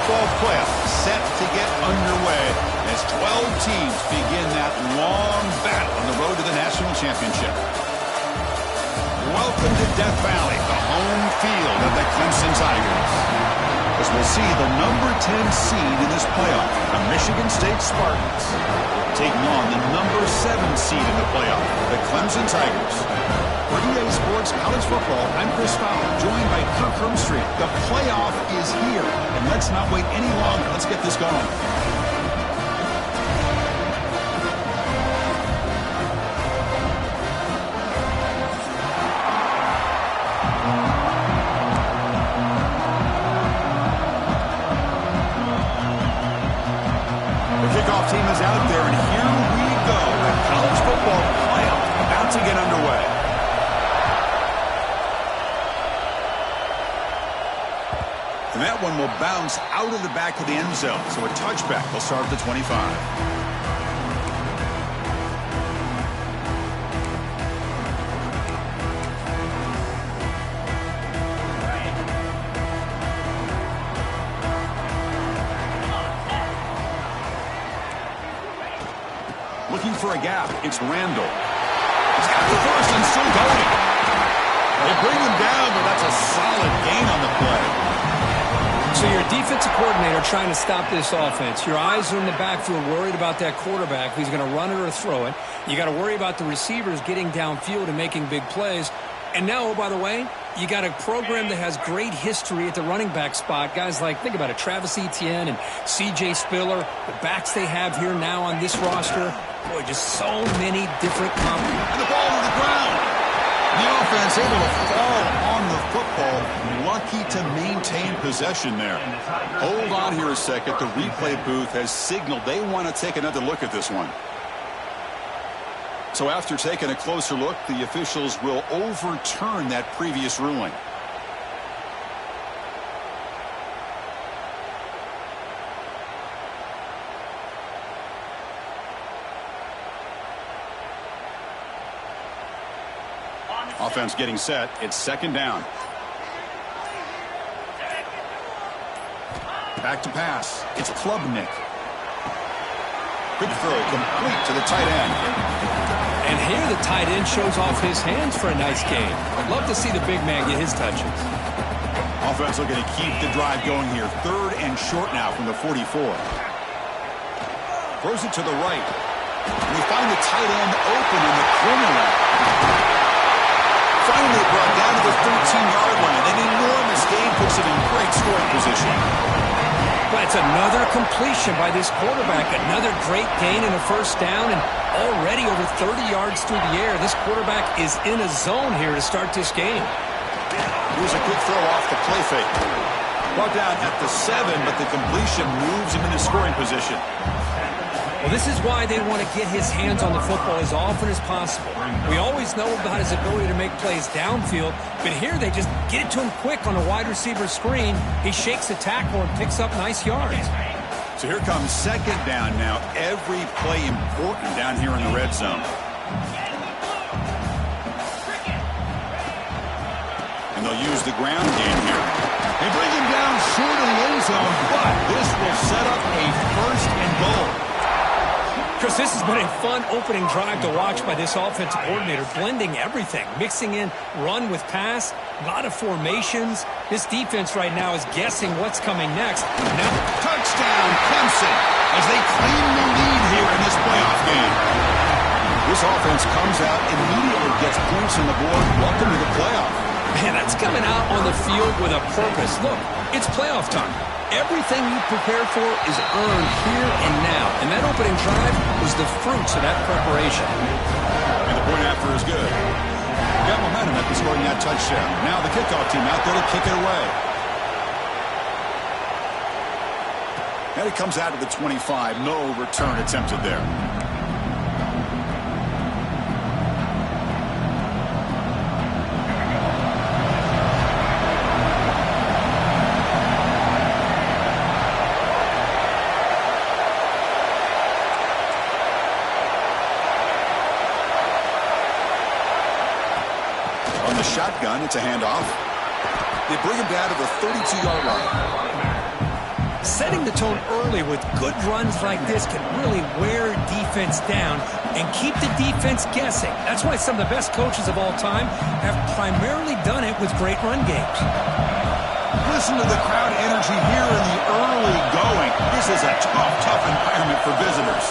football playoffs set to get underway as 12 teams begin that long battle on the road to the national championship. Welcome to Death Valley, the home field of the Clemson Tigers. As we'll see the number 10 seed in this playoff, the Michigan State Spartans, taking on the number 7 seed in the playoff, the Clemson Tigers. For EA Sports College Football, I'm Chris Fowler, joined by Kirk Hermstreet. The playoff is here, and let's not wait any longer. Let's get this going. Team is out there, and here we go. The college football playoff about to get underway. And that one will bounce out of the back of the end zone. So a touchback will start at the 25. Looking for a gap. It's Randall. He's got the first and still going. They bring him down, but that's a solid gain on the play. So you're a defensive coordinator trying to stop this offense. Your eyes are in the backfield, worried about that quarterback, if he's going to run it or throw it. You got to worry about the receivers getting downfield and making big plays. And now, oh, by the way, you got a program that has great history at the running back spot. Guys like, think about it, Travis Etienne and C.J. Spiller, the backs they have here now on this roster. Boy, just so many different combinations. And the ball to the ground. The offense able to fall on the football. Lucky to maintain possession there. Hold on here a second. The replay booth has signaled they want to take another look at this one. So after taking a closer look, the officials will overturn that previous ruling. Offense getting set. It's second down. Back to pass. It's Klubnik. Quick throw complete to the tight end. And here the tight end shows off his hands for a nice gain. I'd love to see the big man get his touches. Offense looking to keep the drive going here. Third and short now from the 44. Throws it to the right. And we find the tight end open in the corner left. Finally brought down to the 13-yard line. An enormous gain puts him in great scoring position. But it's another completion by this quarterback. Another great gain in a first down, and already over 30 yards through the air. This quarterback is in a zone here to start this game. Here's a quick throw off the play fake. Brought down at the 7, but the completion moves him into scoring position. Well, this is why they want to get his hands on the football as often as possible. We always know about his ability to make plays downfield, but here they just get it to him quick on a wide receiver screen. He shakes the tackle and picks up nice yards. So here comes second down now. Every play important down here in the red zone. And they'll use the ground game here. They bring him down short of the end zone, but this will set up a first and goal. Chris, this has been a fun opening drive to watch by this offensive coordinator, blending everything, mixing in run with pass, a lot of formations. This defense right now is guessing what's coming next. Now, touchdown, Clemson, as they claim the lead here in this playoff game. This offense comes out immediately, gets points on the board. Welcome to the playoff. Man, that's coming out on the field with a purpose. Look, it's playoff time. Everything you prepare for is earned here and now. And that opening drive was the fruits of that preparation. And the point after is good. Got momentum after scoring that touchdown. Now the kickoff team out there to kick it away. And it comes out of the 25. No return attempted there. Shotgun, it's a handoff. They bring him down to the 32-yard line. Setting the tone early with good runs like this can really wear defense down and keep the defense guessing. That's why some of the best coaches of all time have primarily done it with great run games. Listen to the crowd energy here in the early going. This is a tough environment for visitors.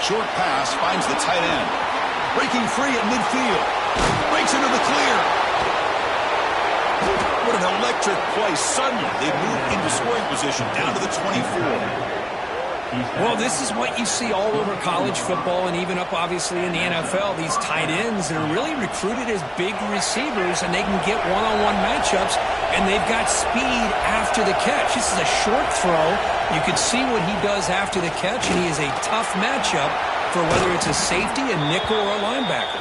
Short pass finds the tight end. Breaking free at midfield. Breaks into the clear. What an electric play. Suddenly, they move into scoring position down to the 24. Well, this is what you see all over college football and even up, obviously, in the NFL. These tight ends that are really recruited as big receivers, and they can get one-on-one matchups, and they've got speed after the catch. This is a short throw. You can see what he does after the catch, and he is a tough matchup for whether it's a safety, a nickel, or a linebacker.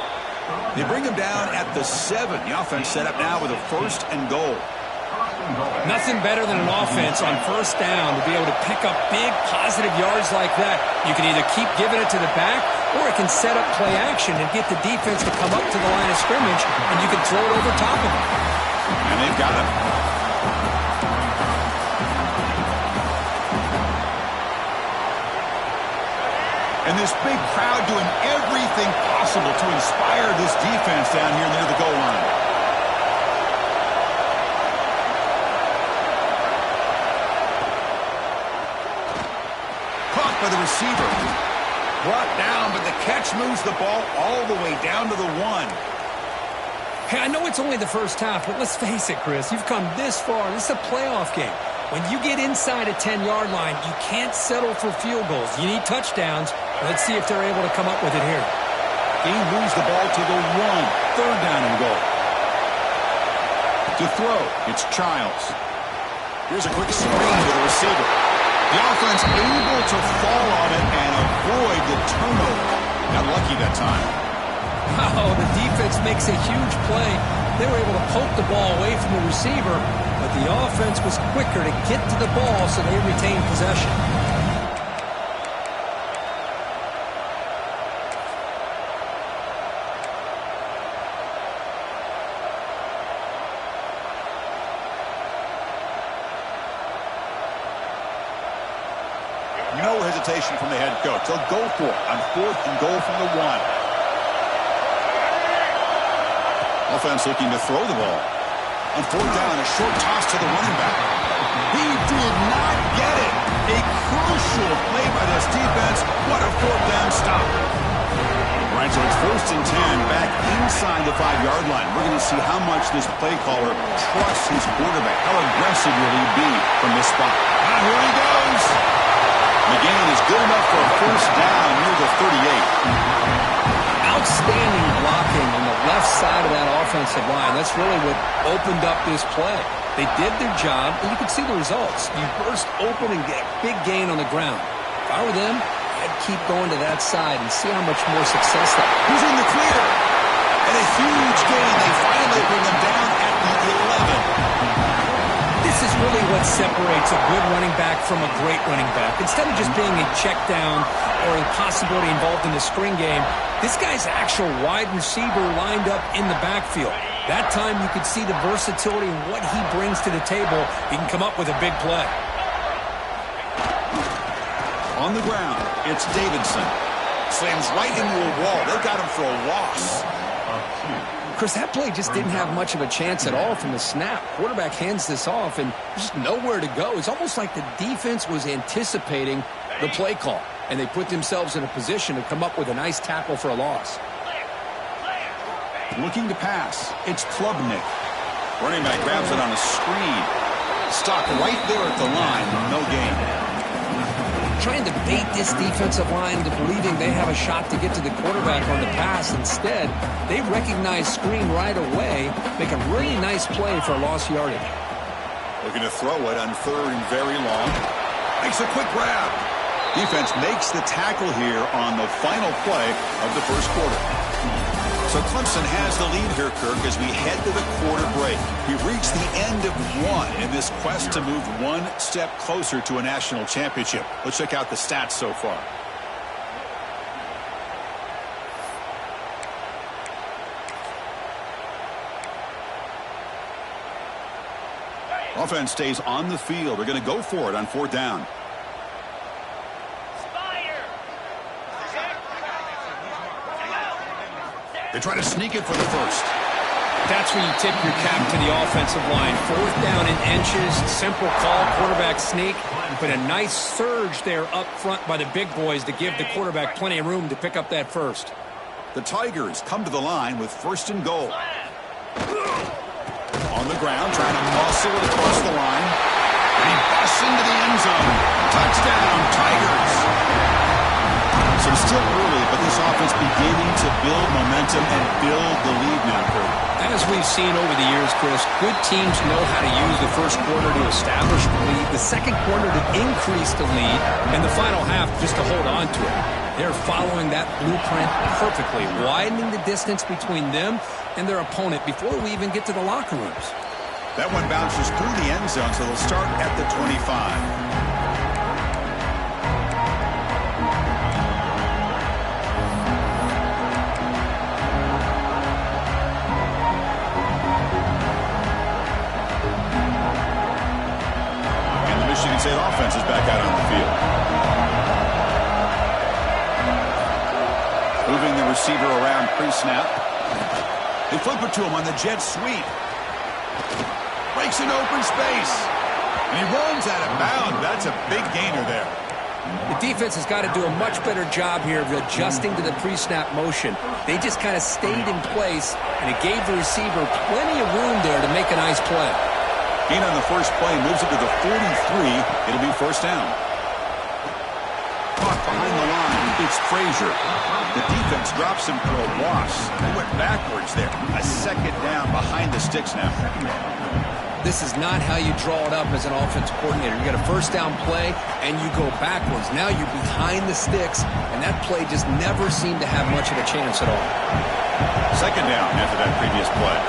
They bring him down at the 7. The offense set up now with a 1st and goal. Nothing better than an offense on 1st down to be able to pick up big positive yards like that. You can either keep giving it to the back, or it can set up play action and get the defense to come up to the line of scrimmage, and you can throw it over top of them. And they've got him. And this big crowd doing everything possible to inspire this defense down here near the goal line. Caught by the receiver. Brought down, but the catch moves the ball all the way down to the 1. Hey, I know it's only the first half, but let's face it, Chris. You've come this far. This is a playoff game. When you get inside a 10-yard line, you can't settle for field goals. You need touchdowns. Let's see if they're able to come up with it here. He moves the ball to the 1. 3rd down and goal. To throw, it's Childs. Here's a quick screen to the receiver. The offense able to fall on it and avoid the turnover. Got lucky that time. Oh, the defense makes a huge play. They were able to poke the ball away from the receiver, but the offense was quicker to get to the ball, so they retained possession. No hesitation from the head coach. They'll go for it on 4th and goal from the 1. Offense looking to throw the ball. On 4th down, a short toss to the running back. He did not get it. A crucial play by this defense. What a 4th down stop. All right, so it's 1st and 10 back inside the 5-yard line. We're going to see how much this play caller trusts his quarterback. How aggressive will he be from this spot? Ah, here he goes. The gain is good enough for a 1st down near the 38. Outstanding blocking on the left side of that offensive line. That's really what opened up this play. They did their job, and you can see the results. You burst open and get a big gain on the ground. If I were them, I'd keep going to that side and see how much more success that. Who's in the clear? And a huge gain. They finally bring them down at the 11. This is really what separates a good running back from a great running back. Instead of just being a check down or a possibility involved in the screen game, this guy's actual wide receiver lined up in the backfield. That time you could see the versatility and what he brings to the table. He can come up with a big play. On the ground, it's Davidson. Slams right into a wall. They got him for a loss. Chris, that play just didn't have much of a chance at all from the snap. Quarterback hands this off, and there's just nowhere to go. It's almost like the defense was anticipating the play call, and they put themselves in a position to come up with a nice tackle for a loss. Looking to pass, it's Klubnik. Running back grabs it on a screen. Stopped right there at the line, no gain. Trying to bait this defensive line into believing they have a shot to get to the quarterback on the pass. Instead, they recognize screen right away, make a really nice play for a lost yardage. Looking to throw it on 3rd and very long. Makes a quick grab. Defense makes the tackle here on the final play of the 1st quarter. So Clemson has the lead here, Kirk, as we head to the quarter break. We've reached the end of 1 in this quest to move 1 step closer to a national championship. Let's check out the stats so far. Offense stays on the field. They're going to go for it on 4th down. They try to sneak it for the first. That's when you tip your cap to the offensive line. 4th down in inches, simple call, quarterback sneak, but a nice surge there up front by the big boys to give the quarterback plenty of room to pick up that first. The Tigers come to the line with 1st and goal. On the ground, trying to muscle it across the line. And he busts into the end zone. Touchdown, Tigers. So it's still early, but this offense beginning to build momentum and build the lead now, Kurt. As we've seen over the years, Chris, good teams know how to use the first quarter to establish the lead, the second quarter to increase the lead, and the final half just to hold on to it. They're following that blueprint perfectly, widening the distance between them and their opponent before we even get to the locker rooms. That one bounces through the end zone, so they'll start at the 25. Michigan State offense is back out on the field. Moving the receiver around pre-snap. They flip it to him on the jet sweep. Breaks into open space. And he runs out of bounds. That's a big gainer there. The defense has got to do a much better job here of adjusting to the pre-snap motion. They just kind of stayed in place, and it gave the receiver plenty of room there to make a nice play. Gain on the first play, moves it to the 43. It'll be 1st down. Caught behind the line. It's Frazier. The defense drops him for a loss. They went backwards there. A 2nd down behind the sticks now. This is not how you draw it up as an offensive coordinator. You got a 1st down play, and you go backwards. Now you're behind the sticks, and that play just never seemed to have much of a chance at all. 2nd down after that previous play.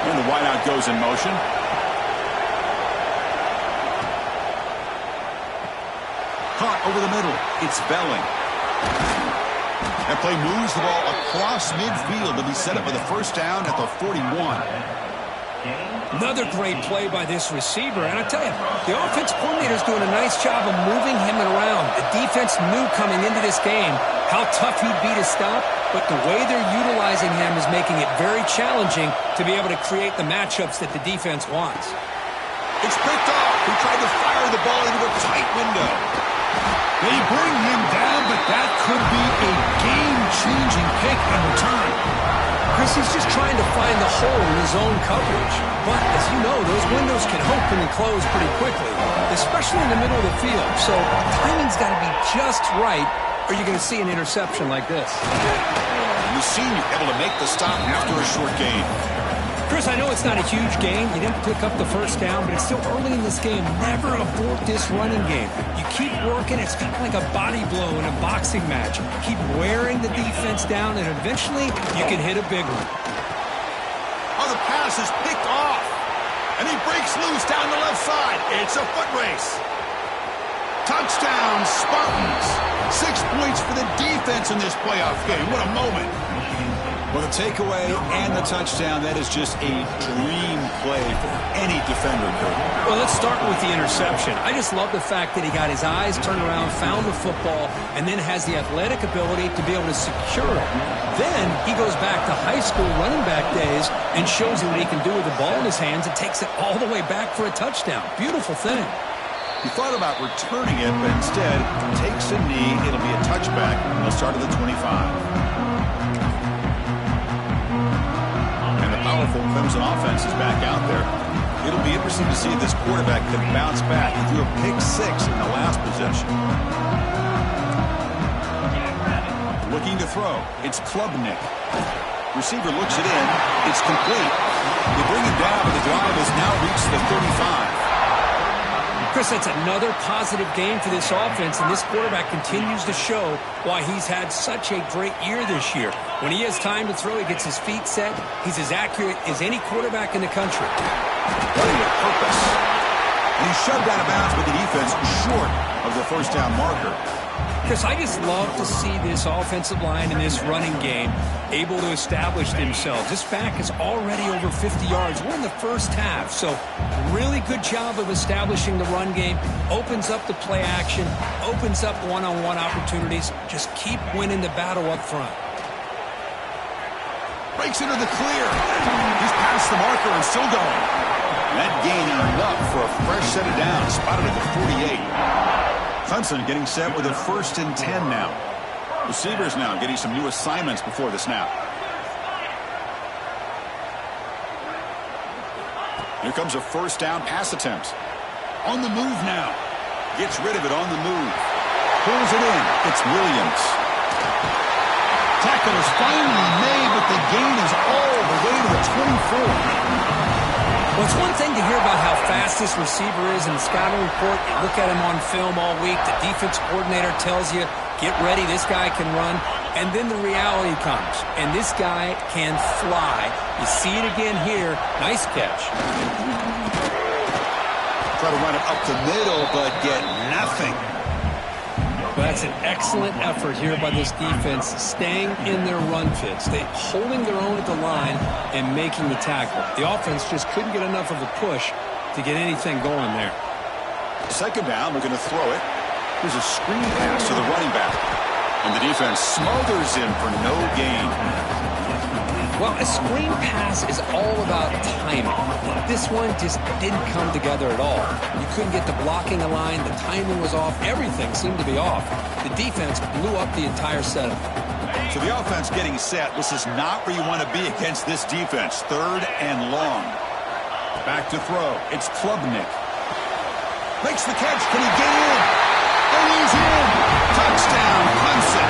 And the wideout goes in motion. Caught over the middle. It's Belling. That play moves the ball across midfield to be set up with a 1st down at the 41. Another great play by this receiver. And I tell you, the offense coordinator is doing a nice job of moving him around. The defense knew coming into this game how tough he'd be to stop, but the way they're utilizing him is making it very challenging to be able to create the matchups that the defense wants. It's picked off. He tried to fire the ball into a tight window. They bring him down, but that could be a game-changing pick in return. Chris, he's just trying to find the hole in his own coverage. But, as you know, those windows can open and close pretty quickly, especially in the middle of the field. So, timing's got to be just right, or you're going to see an interception like this. And the senior able to make the stop after a short gain. Chris, I know it's not a huge gain. You didn't pick up the 1st down, but it's still early in this game. Never abort this running game. You keep working. It's kind of like a body blow in a boxing match. Keep wearing the defense down, and eventually you can hit a big one. Oh, the pass is picked off. And he breaks loose down the left side. It's a foot race. Touchdown, Spartans. 6 points for the defense in this playoff game. What a moment. Well, the takeaway and the touchdown, that is just a dream play for any defender, Kurt. Well, let's start with the interception. I just love the fact that he got his eyes turned around, found the football, and then has the athletic ability to be able to secure it. Then he goes back to high school running back days and shows you what he can do with the ball in his hands and takes it all the way back for a touchdown. Beautiful thing. He thought about returning it, but instead takes a knee. It'll be a touchback. He'll start at the 25. Powerful Clemson offense is back out there. It'll be interesting to see if this quarterback can bounce back. He threw a pick 6 in the last possession. Looking to throw. It's Klubnik. Receiver looks it in. It's complete. They bring it down, but the drive has now reached the 35. Chris, that's another positive game for this offense, and this quarterback continues to show why he's had such a great year this year. When he has time to throw, he gets his feet set. He's as accurate as any quarterback in the country. Running with purpose. And he's shoved out of bounds with the defense short of the 1st down marker. Chris, I just love to see this offensive line and this running game able to establish themselves. This back is already over 50 yards. We're in the first half, so really good job of establishing the run game. Opens up the play action, opens up one-on-one opportunities. Just keep winning the battle up front. Breaks into the clear. He's past the marker and still going. That gain enough for a fresh set of downs. Spotted at the 48. Clemson getting set with a 1st and 10 now. Receivers now getting some new assignments before the snap. Here comes a 1st down pass attempt. On the move now. Gets rid of it on the move. Pulls it in. It's Williams. Tackle is finally made, but the gain is all the way to the 24. Well, it's one thing to hear about how fast this receiver is in the scouting report. You look at him on film all week. The defense coordinator tells you, get ready, this guy can run. And then the reality comes, and this guy can fly. You see it again here. Nice catch. Try to run it up the middle, but get nothing. Well, that's an excellent effort here by this defense, staying in their run fits. They holding their own at the line and making the tackle. The offense just couldn't get enough of a push to get anything going there. 2nd down, we're going to throw it. Here's a screen pass to the running back. And the defense smothers him for no gain. Well, a screen pass is all about timing. This one just didn't come together at all. You couldn't get the blocking aligned. The timing was off. Everything seemed to be off. The defense blew up the entire setup. So the offense getting set. This is not where you want to be against this defense. 3rd and long. Back to throw. It's Klubnik. Makes the catch. Can he get in? And he's in. Touchdown, Clemson.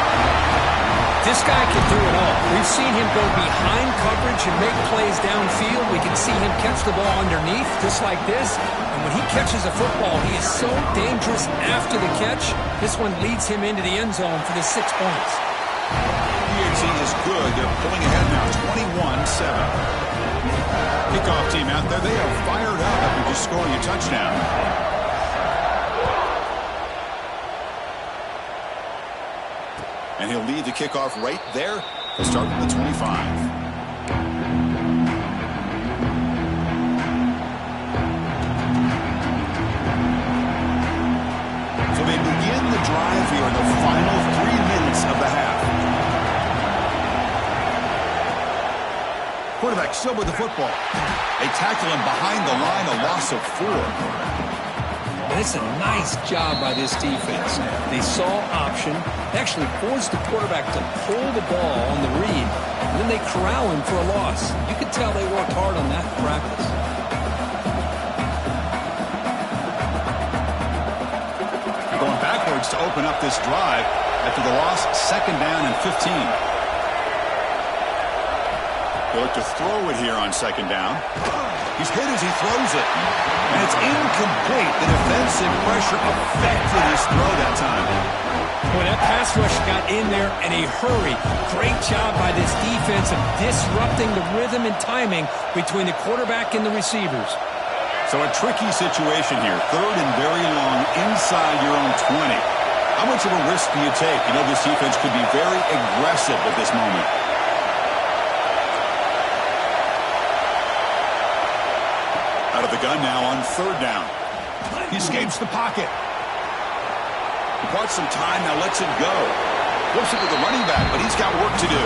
This guy can do it all. We've seen him go behind coverage and make plays downfield. We can see him catch the ball underneath, just like this. And when he catches a football, he is so dangerous after the catch. This one leads him into the end zone for the 6 points. PhD is good. They're pulling ahead now, 21-7. Kickoff team out there. They are fired up after just scoring a touchdown. And he'll lead the kickoff right there. They'll start from the 25. So they begin the drive here in the final 3 minutes of the half. Quarterback still with the football. They tackle him behind the line, a loss of 4. It's a nice job by this defense. They saw option. They actually forced the quarterback to pull the ball on the read, and then they corral him for a loss. You could tell they worked hard on that in practice. They're going backwards to open up this drive after the loss. 2nd down and 15. They look to throw it here on 2nd down. He's hit as he throws it. And it's incomplete. The defensive pressure affected his throw that time. Boy, that pass rush got in there in a hurry. Great job by this defense of disrupting the rhythm and timing between the quarterback and the receivers. So a tricky situation here. 3rd and very long inside your own 20. How much of a risk do you take? You know this defense could be very aggressive at this moment. Out of the gun now on 3rd down. He escapes the pocket. He bought some time, now lets it go. Flips it to the running back, but he's got work to do.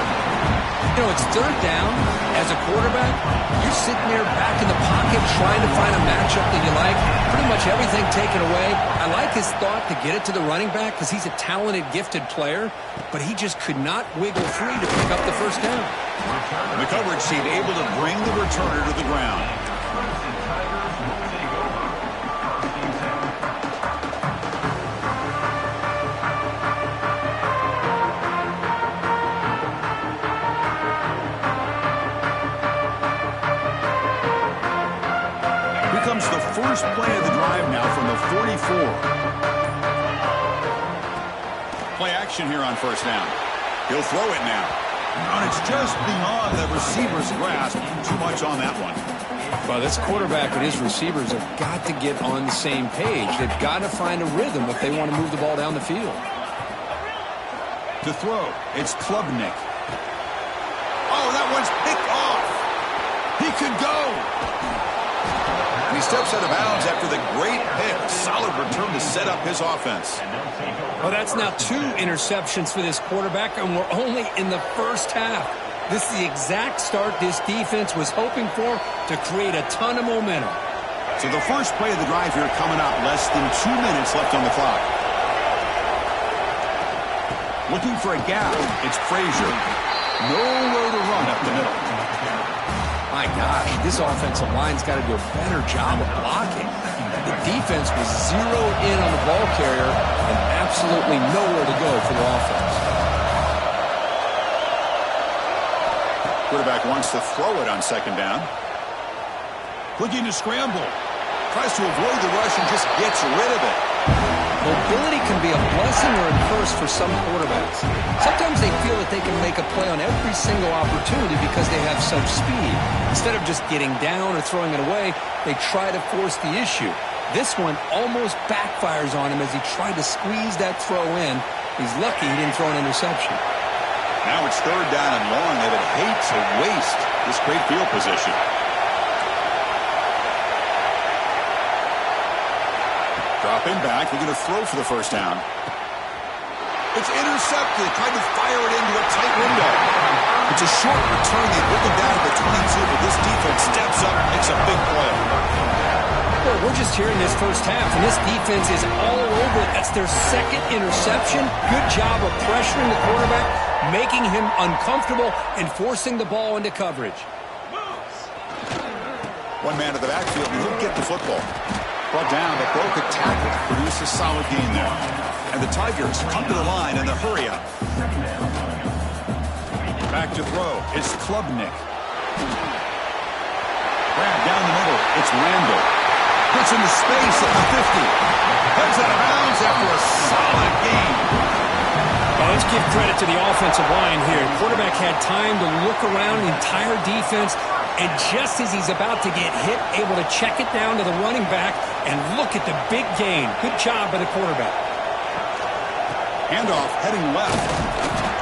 You know, it's 3rd down. As a quarterback, you're sitting there back in the pocket trying to find a matchup that you like. Pretty much everything taken away. I like his thought to get it to the running back because he's a talented, gifted player, but he just could not wiggle free to pick up the 1st down. The coverage team able to bring the returner to the ground. Comes the first play of the drive now from the 44. Play action here on 1st down. He'll throw it now. And it's just beyond the receiver's grasp. Too much on that one. Well, this quarterback and his receivers have got to get on the same page. They've got to find a rhythm if they want to move the ball down the field. To throw, it's Klubnik. Oh, that one's picked off. He could go. And he steps out of bounds after the great pick. Solid return to set up his offense. Well, that's now 2 interceptions for this quarterback, and we're only in the first half. This is the exact start this defense was hoping for to create a ton of momentum. So the first play of the drive here coming up. Less than 2 minutes left on the clock. Looking for a gap. It's Frazier. Nowhere to run up the middle. My gosh, this offensive line's got to do a better job of blocking. The defense was zeroed in on the ball carrier and absolutely nowhere to go for the offense. Quarterback wants to throw it on second down. Looking to scramble. Tries to avoid the rush and just gets rid of it. Mobility can be a blessing or a curse for some quarterbacks. Sometimes they feel that they can make a play on every single opportunity because they have such speed. Instead of just getting down or throwing it away, they try to force the issue. This one almost backfires on him as he tried to squeeze that throw in. He's lucky he didn't throw an interception. Now it's third down and long. They would hate to waste this great field position. Dropping back, we're going to throw for the first down. It's intercepted, trying to fire it into a tight window. It's a short return. They bring it down to the 22, but this defense steps up and makes a big play. Well, we're just here in this first half, and this defense is all over it. That's their second interception. Good job of pressuring the quarterback, making him uncomfortable, and forcing the ball into coverage. One man to the backfield, and he'll get the football. Brought down, but broke a tackle. Produced a solid gain there. And the Tigers come to the line in the hurry up. Back to throw. It's Klubnik. Grab down the middle. It's Randall. Puts into space at the 50. Heads out of bounds after a solid gain. Well, let's give credit to the offensive line here. The quarterback had time to look around the entire defense, and just as he's about to get hit, able to check it down to the running back and look at the big gain. Good job by the quarterback. Handoff heading left.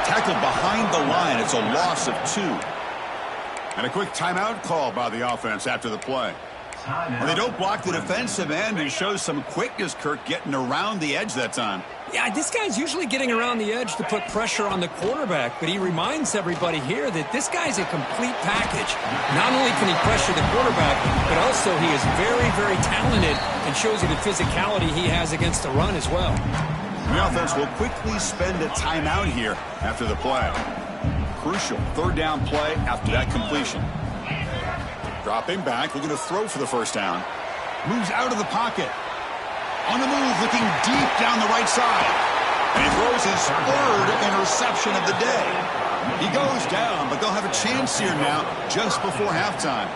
Tackled behind the line. It's a loss of 2. And a quick timeout call by the offense after the play. Well, they don't block the defensive end and show some quickness, Kirk, getting around the edge that time. Yeah, this guy's usually getting around the edge to put pressure on the quarterback, but he reminds everybody here that this guy's a complete package. Not only can he pressure the quarterback, but also he is very, very talented and shows you the physicality he has against the run as well. The offense will quickly spend a timeout here after the play. Crucial third down play after that completion. Dropping back, looking to throw for the first down. Moves out of the pocket. On the move, looking deep down the right side. And he throws his third interception of the day. He goes down, but they'll have a chance here now just before halftime.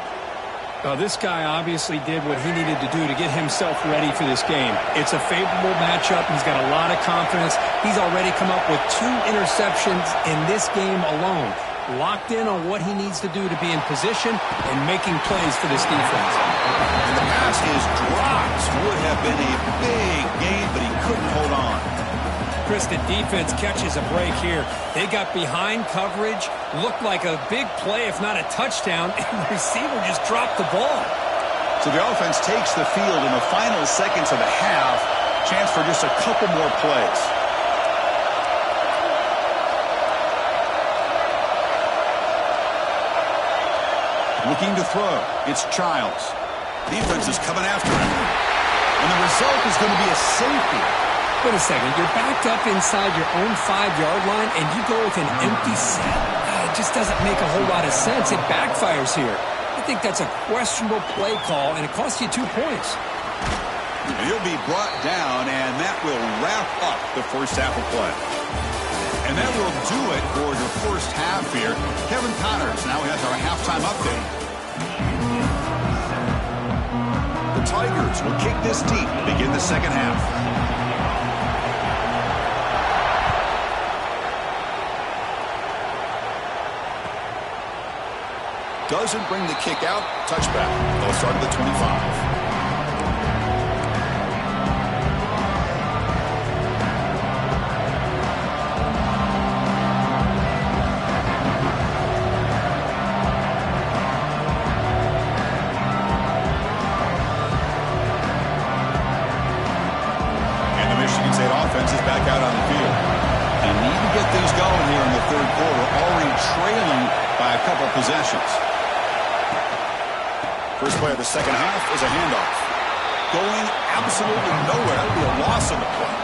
This guy obviously did what he needed to do to get himself ready for this game. It's a favorable matchup. He's got a lot of confidence. He's already come up with 2 interceptions in this game alone. Locked in on what he needs to do to be in position and making plays for this defense. And the pass is dropped. Would have been a big game, but he couldn't hold on. Chris, the defense catches a break here. They got behind coverage, looked like a big play, if not a touchdown, and the receiver just dropped the ball. So the offense takes the field in the final seconds of the half. Chance for just a couple more plays. Looking to throw. It's Childs. Defense is coming after him. And the result is going to be a safety. Wait a second. You're backed up inside your own 5-yard line, and you go with an empty set? It just doesn't make a whole lot of sense. It backfires here. I think that's a questionable play call, and it costs you 2 points. And he'll be brought down, and that will wrap up the first half of play. And that will do it for the first half here. Kevin Connors now has our halftime update. The Tigers will kick this deep to begin the second half. Doesn't bring the kick out. Touchback. They'll start at the 25. Michigan State offense is back out on the field. They need to get things going here in the third quarter, already trailing by a couple possessions. First play of the second half is a handoff. Going absolutely nowhere. That would be a loss on the play.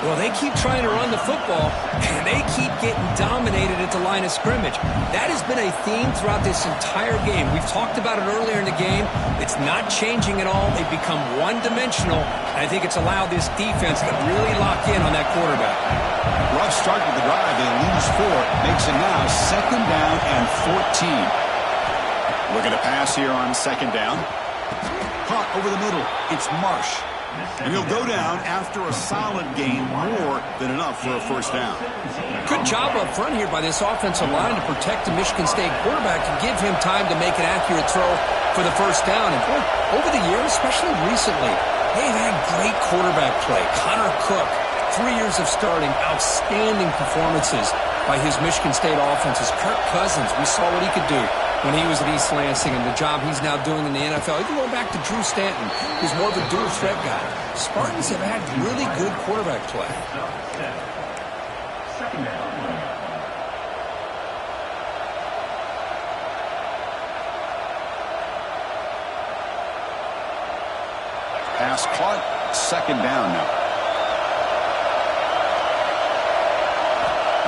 Well, they keep trying to run the football, and they keep getting dominated at the line of scrimmage. That has been a theme throughout this entire game. We've talked about it earlier in the game. It's not changing at all. They've become one-dimensional, and I think it's allowed this defense to really lock in on that quarterback. Rough start to the drive. They lose 4. Makes it now second down and 14. Looking to pass here on second down. Caught over the middle. It's Marsh. And he'll go down after a solid gain, more than enough for a first down. Good job up front here by this offensive line to protect the Michigan State quarterback and give him time to make an accurate throw for the first down. And boy, over the years, especially recently, they've had great quarterback play. Connor Cook, 3 years of starting, outstanding performances by his Michigan State offenses. Kirk Cousins, we saw what he could do when he was at East Lansing and the job he's now doing in the NFL. Even going back to Drew Stanton, who's more of a dual threat guy. Spartans have had really good quarterback play. Pass caught, second down now.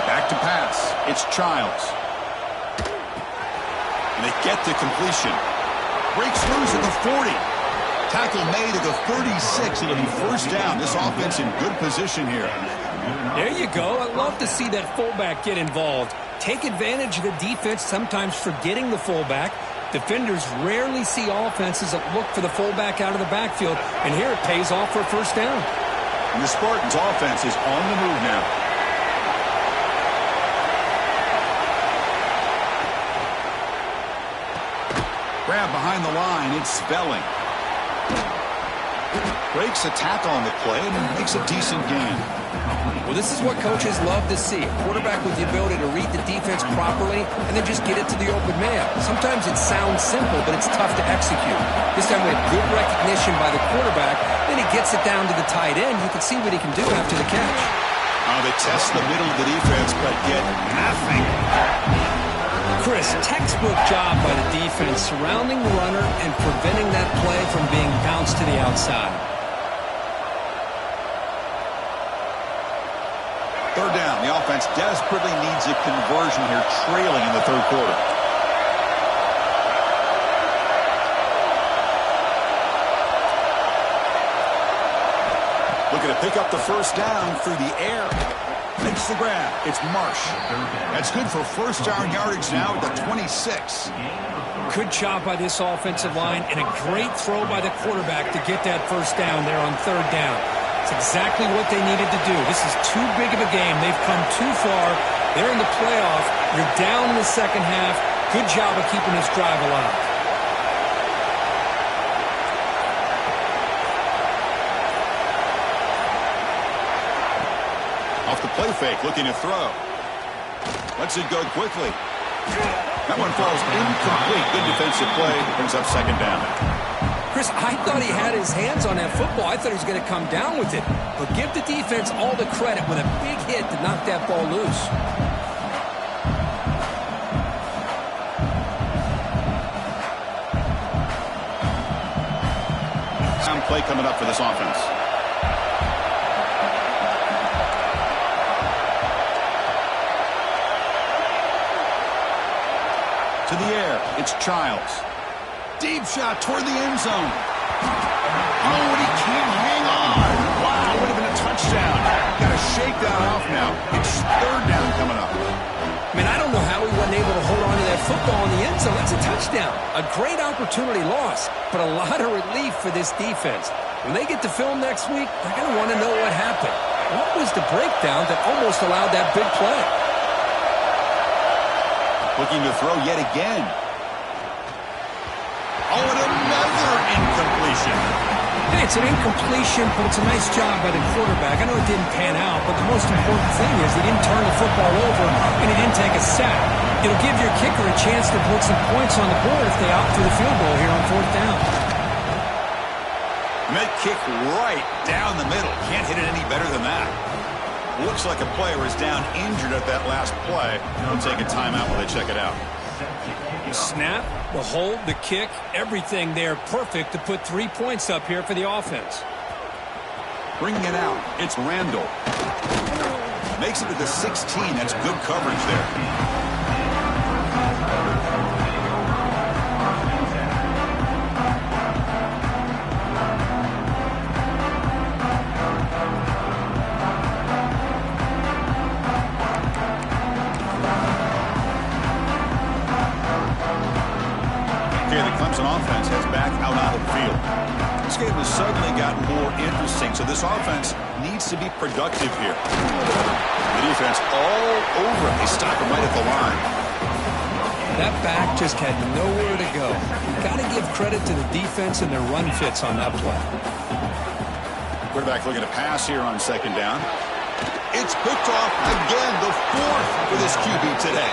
Back to pass. It's Childs. And they get the completion. Breaks loose at the 40. Tackle made at the 36. It'll be first down. This offense in good position here. There you go. I love to see that fullback get involved. Take advantage of the defense, sometimes forgetting the fullback. Defenders rarely see offenses that look for the fullback out of the backfield. And here it pays off for a first down. And the Spartans' offense is on the move now. Grab behind the line, it's Spelling. Breaks a tackle on the play and makes a decent gain. Well, this is what coaches love to see. A quarterback with the ability to read the defense properly and then just get it to the open man. Sometimes it sounds simple, but it's tough to execute. This time we have good recognition by the quarterback. Then he gets it down to the tight end. You can see what he can do after the catch. They test the middle of the defense, but get nothing. Chris, textbook job by the defense surrounding the runner and preventing that play from being bounced to the outside. Third down. The offense desperately needs a conversion here, trailing in the third quarter. Looking to pick up the first down through the air. Makes the grab. It's Marsh. That's good for first down yardage now at the 26. Good job by this offensive line and a great throw by the quarterback to get that first down there on third down. It's exactly what they needed to do. This is too big of a game. They've come too far. They're in the playoff. You're down in the second half. Good job of keeping this drive alive. Off the play fake, looking to throw. Lets it go quickly. That one falls incomplete. Good defensive play. Brings up second down. Chris, I thought he had his hands on that football. I thought he was going to come down with it. But give the defense all the credit with a big hit to knock that ball loose. Some play coming up for this offense. To the air, it's Childs. Deep shot toward the end zone. Oh, and he can't hang on. Wow, would have been a touchdown. Got to shake that off now. It's third down coming up. Man, I don't know how he wasn't able to hold on to that football in the end zone. That's a touchdown. A great opportunity lost, but a lot of relief for this defense. When they get to film next week, they're going to want to know what happened. What was the breakdown that almost allowed that big play? Looking to throw yet again. Oh, and another incompletion. Hey, it's an incompletion, but it's a nice job by the quarterback. I know it didn't pan out, but the most important thing is he didn't turn the football over and he didn't take a sack. It'll give your kicker a chance to put some points on the board if they opt for the field goal here on fourth down. Mid-kick right down the middle. Can't hit it any better than that. Looks like a player is down injured at that last play. They'll take a timeout while they check it out. The snap, the hold, the kick, everything there perfect to put 3 points up here for the offense. Bringing it out, it's Randall. Makes it to the 16. That's good coverage there. Clemson offense heads back out onto the field. This game has suddenly gotten more interesting, so this offense needs to be productive here. The defense all over it. They stop him right at the line. That back just had nowhere to go. Got to give credit to the defense and their run fits on that play. Quarterback looking to pass here on second down. It's picked off again, the fourth for this QB today.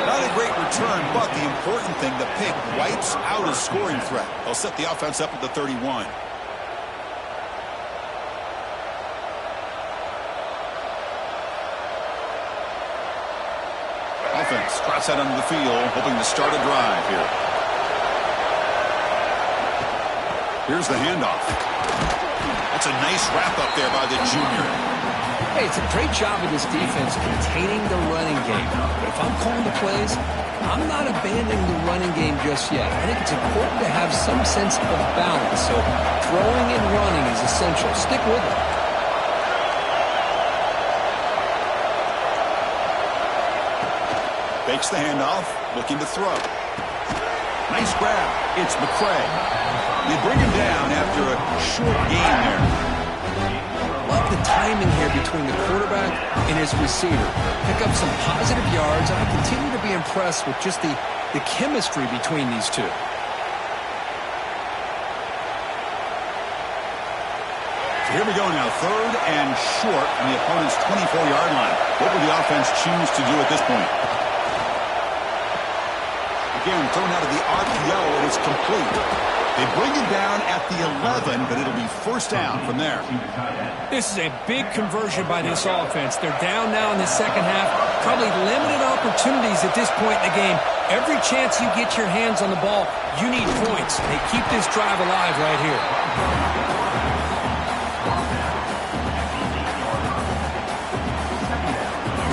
Not a great return, but the important thing, the pick wipes out a scoring threat. They'll set the offense up at the 31. Offense trots out onto the field, hoping to start a drive here. Here's the handoff. That's a nice wrap-up there by the junior. Hey, it's a great job of this defense containing the running game. But if I'm calling the plays, I'm not abandoning the running game just yet. I think it's important to have some sense of balance. So throwing and running is essential. Stick with it. Fakes the handoff, looking to throw. Nice grab. It's McCray. They bring him down after a short gain there. Love the timing here between the quarterback and his receiver. Pick up some positive yards, and I continue to be impressed with just the chemistry between these two. So here we go now, third and short on the opponent's 24-yard line. What will the offense choose to do at this point? Again, thrown out of the RPO, and it's complete. They bring him down at the 11, but it'll be first down from there. This is a big conversion by this offense. They're down now in the second half. Probably limited opportunities at this point in the game. Every chance you get your hands on the ball, you need points. They keep this drive alive right here.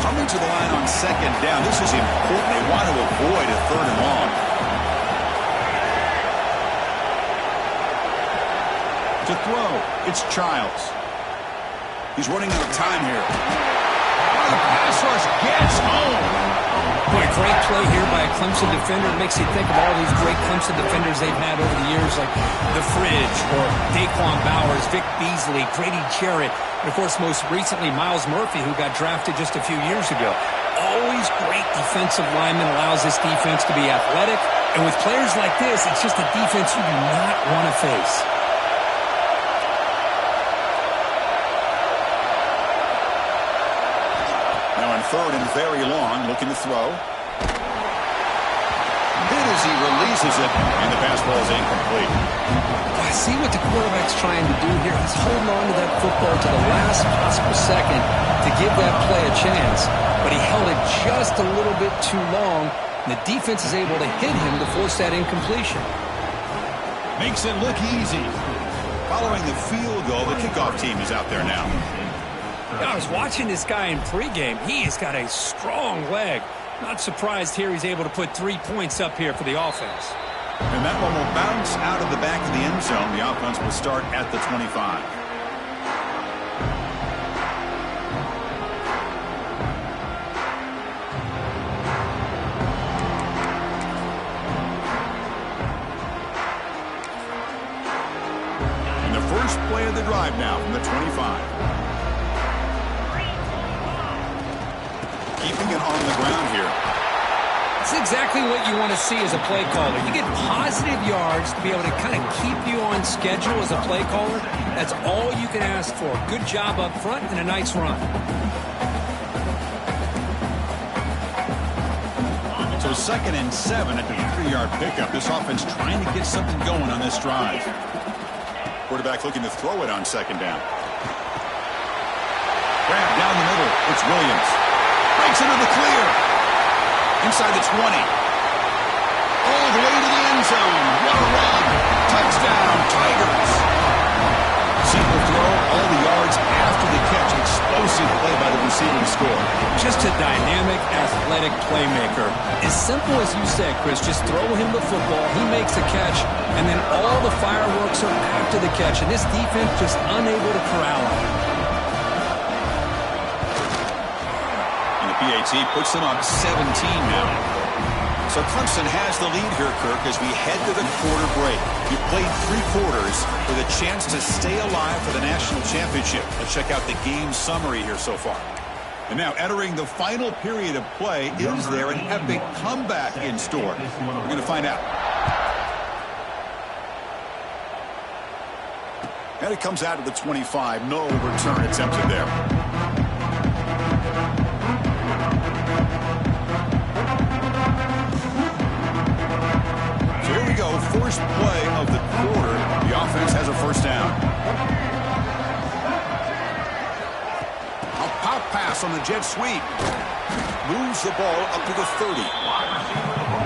Coming to the line on second down. This is important. They want to avoid a third and long. To throw, it's Childs. He's running out of time here. Oh, the pass rush gets home. Boy, great play here by a Clemson defender. It makes you think of all these great Clemson defenders they've had over the years, like the Fridge or Daquan Bowers, Vic Beasley, Grady Jarrett, and, of course, most recently, Miles Murphy, who got drafted just a few years ago. Always great defensive lineman, allows this defense to be athletic. And with players like this, it's just a defense you do not want to face. Third and very long, looking to throw. Hit as he releases it, and the pass ball is incomplete. I see what the quarterback's trying to do here. He's holding on to that football to the last possible second to give that play a chance. But he held it just a little bit too long, and the defense is able to hit him to force that incompletion. Makes it look easy. Following the field goal, the kickoff team is out there now. I was watching this guy in pregame. He has got a strong leg. Not surprised here he's able to put 3 points up here for the offense. And that one will bounce out of the back of the end zone. The offense will start at the 25. And the first play of the drive now from the 25. Keeping it on the ground here. It's exactly what you want to see as a play caller. You get positive yards to be able to kind of keep you on schedule as a play caller. That's all you can ask for. Good job up front and a nice run. So 2nd and 7 at the 3-yard pickup. This offense trying to get something going on this drive. Quarterback quarterback looking to throw it on second down. Grab down the middle. It's Williams. Breaks into the clear. Inside the 20. All the way to the end zone. What a run. Touchdown, Tigers. Single throw, all the yards after the catch. Explosive play by the receiver to score. Just a dynamic, athletic playmaker. As simple as you said, Chris, just throw him the football, he makes the catch, and then all the fireworks are after the catch, and this defense just unable to corral him. And the PAT puts them up 17 now. So Clemson has the lead here, Kirk, as we head to the quarter break. You played 3 quarters with a chance to stay alive for the national championship. Let's check out the game summary here so far. And now entering the final period of play, is there an epic comeback in store? We're going to find out. And it comes out of the 25. No return attempted there. First play of the quarter. The offense has a first down. A pop pass on the jet sweep. Moves the ball up to the 30.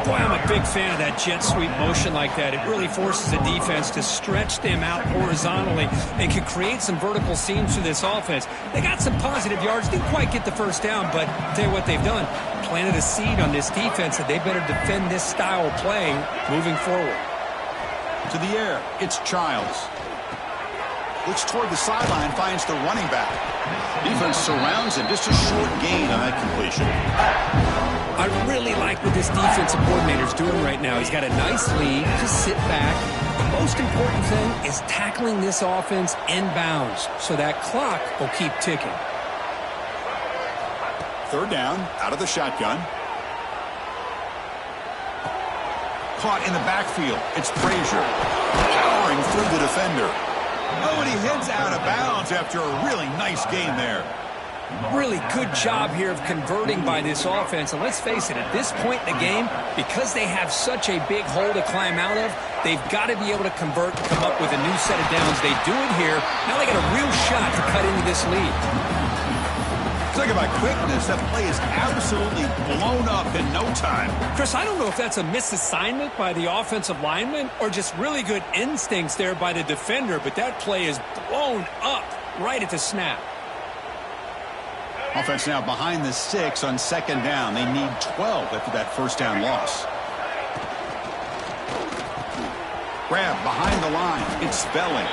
Boy, I'm a big fan of that jet sweep motion like that. It really forces the defense to stretch them out horizontally and can create some vertical seams for this offense. They got some positive yards. Didn't quite get the first down, but I'll tell you what they've done. Planted a seed on this defense that they better defend this style of play moving forward. To the air, it's Childs. Looks toward the sideline, finds the running back. Defense surrounds him, just a short gain on that completion. I really like what this defensive coordinator's doing right now. He's got a nice lead, just sit back. The most important thing is tackling this offense inbounds so that clock will keep ticking. Third down, out of the shotgun. Caught in the backfield. It's Frazier. Powering through the defender. Oh, and he heads out of bounds after a really nice gain there. Really good job here of converting by this offense. And let's face it, at this point in the game, because they have such a big hole to climb out of, they've got to be able to convert and come up with a new set of downs. They do it here. Now they got a real shot to cut into this lead. Talk about quickness. That play is absolutely blown up in no time. Chris, I don't know if that's a misassignment by the offensive lineman or just really good instincts there by the defender, but that play is blown up right at the snap. Offense now behind the 6 on second down. They need 12 after that first down loss. Grab behind the line. It's Spelling.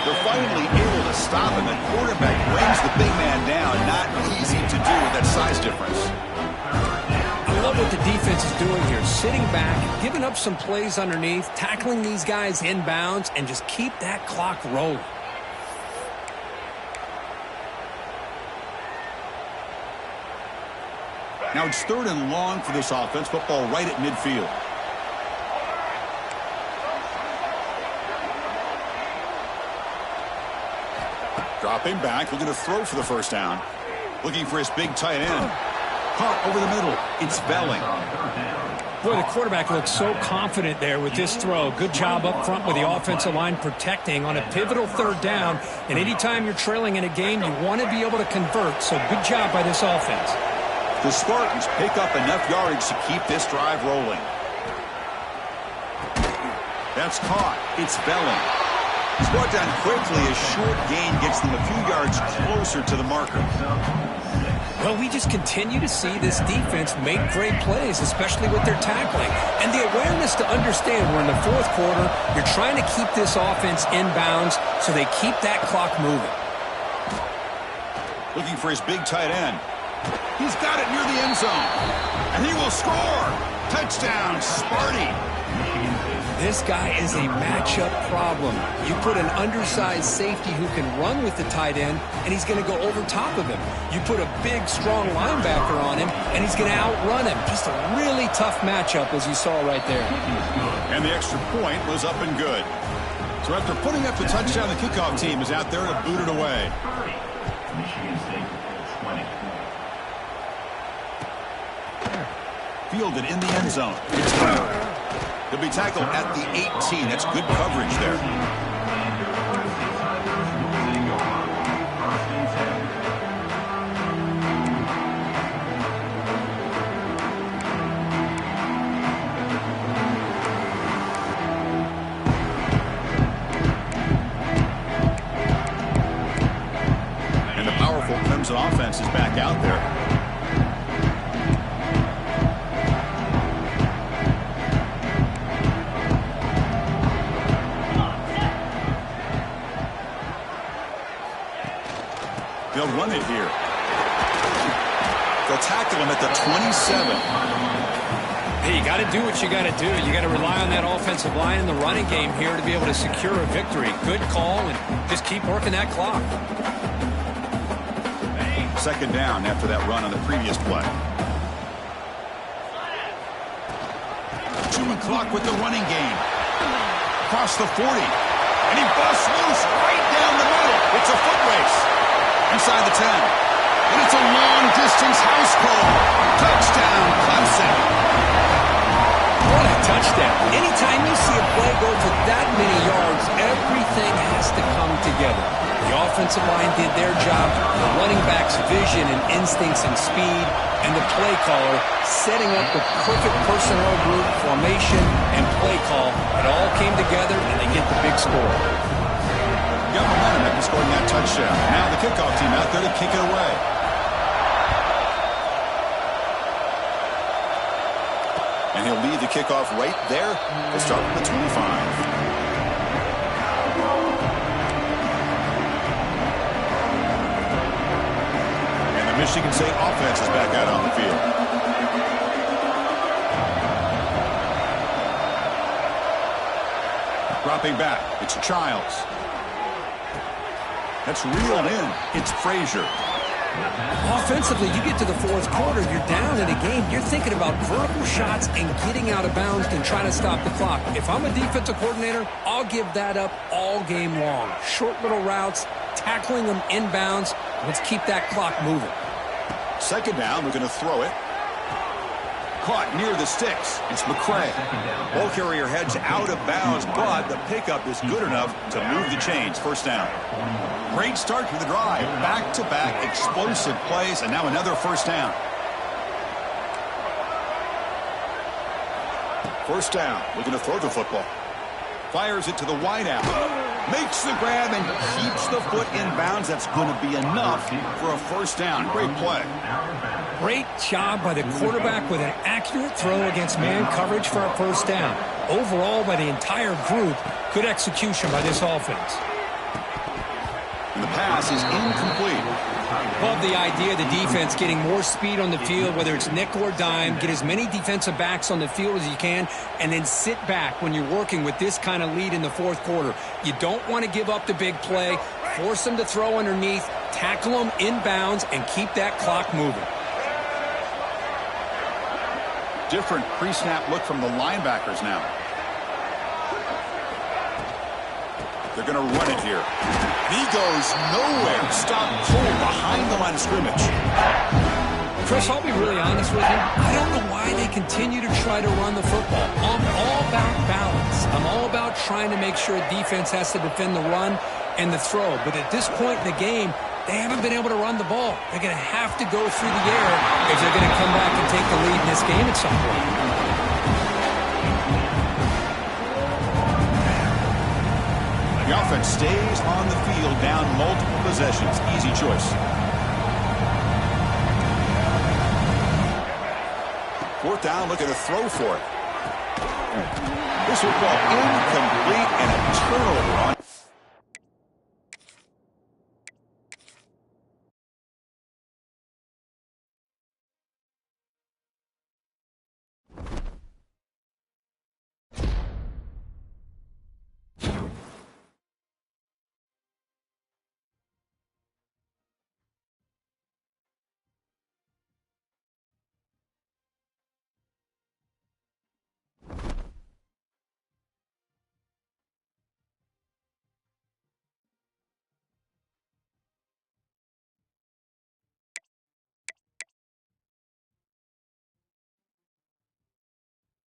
They're finally able to stop him. The quarterback brings the big man down. Not easy to do with that size difference. I love what the defense is doing here. Sitting back, giving up some plays underneath, tackling these guys inbounds, and just keep that clock rolling. Now it's 3rd and long for this offense. Football right at midfield. Dropping back, looking to throw for the first down. Looking for his big tight end. Caught over the middle. It's Belling. Boy, the quarterback looks so confident there with this throw. Good job up front with the offensive line protecting on a pivotal 3rd down. And anytime you're trailing in a game, you want to be able to convert. So good job by this offense. The Spartans pick up enough yardage to keep this drive rolling. That's caught. It's Belling. It's brought down quickly. A short gain gets them a few yards closer to the marker. Well, we just continue to see this defense make great plays, especially with their tackling. And the awareness to understand we're in the 4th quarter, you're trying to keep this offense inbounds so they keep that clock moving. Looking for his big tight end. He's got it near the end zone. And he will score. Touchdown, Sparty. This guy is a matchup problem. You put an undersized safety who can run with the tight end, and he's going to go over top of him. You put a big, strong linebacker on him, and he's going to outrun him. Just a really tough matchup, as you saw right there. And the extra point was up and good. So after putting up the touchdown, the kickoff team is out there to boot it away. Fielded in the end zone. It's good. He'll be tackled at the 18. That's good coverage there. Clemson offense is back out there. They'll run it here. They'll tackle him at the 27. Hey, you got to do what you got to do. You got to rely on that offensive line in the running game here to be able to secure a victory. Good call, and just keep working that clock. Second down after that run on the previous play. 2 clock with the running game. Across the 40. And he busts loose right down the middle. It's a foot race. Inside the 10. And it's a long-distance house call. Touchdown, Clemson. What a touchdown. Anytime you see a play go for that many yards, everything has to come together. The offensive line did their job, the running back's vision and instincts and speed, and the play caller setting up the perfect personnel group, formation, and play call. It all came together, and they get the big score. Got momentum after scoring that touchdown. Now the kickoff team out there to kick it away. And he'll lead the kickoff right there. We'll start with the 25. Michigan State offense is back out on the field. Dropping back, it's Childs. That's reeled in. It's Frazier. Offensively, you get to the fourth quarter, you're down in a game. You're thinking about vertical shots and getting out of bounds and trying to stop the clock. If I'm a defensive coordinator, I'll give that up all game long. Short little routes, tackling them inbounds. Let's keep that clock moving. Second down, we're going to throw it. Caught near the sticks. It's McCray. Ball carrier heads out of bounds, but the pickup is good enough to move the chains. First down. Great start to the drive. Back-to-back explosive plays, and now another first down. First down. We're going to throw the football. Fires it to the wideout. Makes the grab and keeps the foot in bounds. That's going to be enough for a first down. Great play. Great job by the quarterback with an accurate throw against man coverage for a first down. Overall, by the entire group, good execution by this offense. And the pass is incomplete. Love the idea of the defense getting more speed on the field, whether it's nickel or dime. Get as many defensive backs on the field as you can, and then sit back when you're working with this kind of lead in the fourth quarter. You don't want to give up the big play. Force them to throw underneath, tackle them inbounds, and keep that clock moving. Different pre-snap look from the linebackers now. They're going to run it here. He goes nowhere. Stop cold behind the line of scrimmage. Chris, I'll be really honest with you. I don't know why they continue to try to run the football. I'm all about balance. I'm all about trying to make sure defense has to defend the run and the throw. But at this point in the game, they haven't been able to run the ball. They're going to have to go through the air if they're going to come back and take the lead in this game at some point. The offense stays on the field, down multiple possessions. Easy choice. Fourth down, looking to throw for it. This will fall incomplete and a turnover on